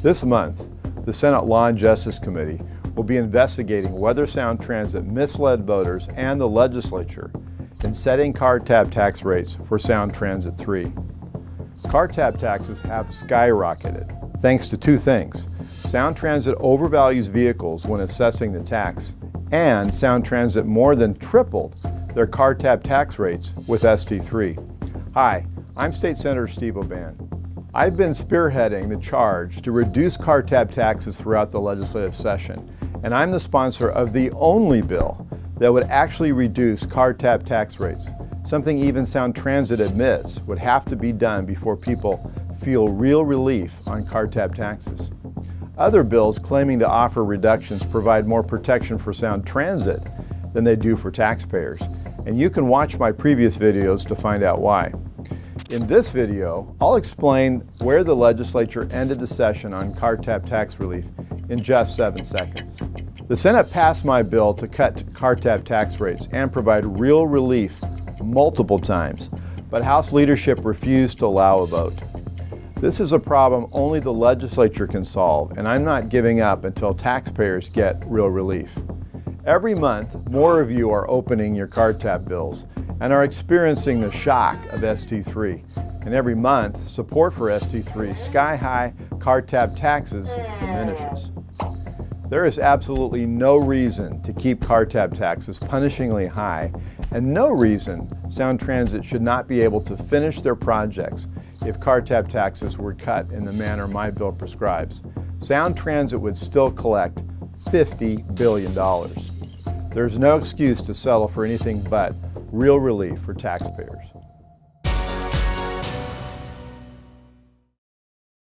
This month, the Senate Law and Justice Committee will be investigating whether Sound Transit misled voters and the legislature in setting car tab tax rates for Sound Transit 3. Car tab taxes have skyrocketed thanks to two things. Sound Transit overvalues vehicles when assessing the tax, and Sound Transit more than tripled their car tab tax rates with ST3. Hi, I'm State Senator Steve O'Ban. I've been spearheading the charge to reduce car tab taxes throughout the legislative session, and I'm the sponsor of the only bill that would actually reduce car tab tax rates, something even Sound Transit admits would have to be done before people feel real relief on car tab taxes. Other bills claiming to offer reductions provide more protection for Sound Transit than they do for taxpayers, and you can watch my previous videos to find out why. In this video, I'll explain where the legislature ended the session on car tab tax relief in just 7 seconds. The Senate passed my bill to cut car tab tax rates and provide real relief multiple times, but House leadership refused to allow a vote. This is a problem only the legislature can solve, and I'm not giving up until taxpayers get real relief. Every month, more of you are opening your car tab bills and are experiencing the shock of ST3. And every month, support for ST3 sky-high car tab taxes diminishes. There is absolutely no reason to keep car tab taxes punishingly high, and no reason Sound Transit should not be able to finish their projects if car tab taxes were cut in the manner my bill prescribes. Sound Transit would still collect $50 billion. There's no excuse to settle for anything but real relief for taxpayers.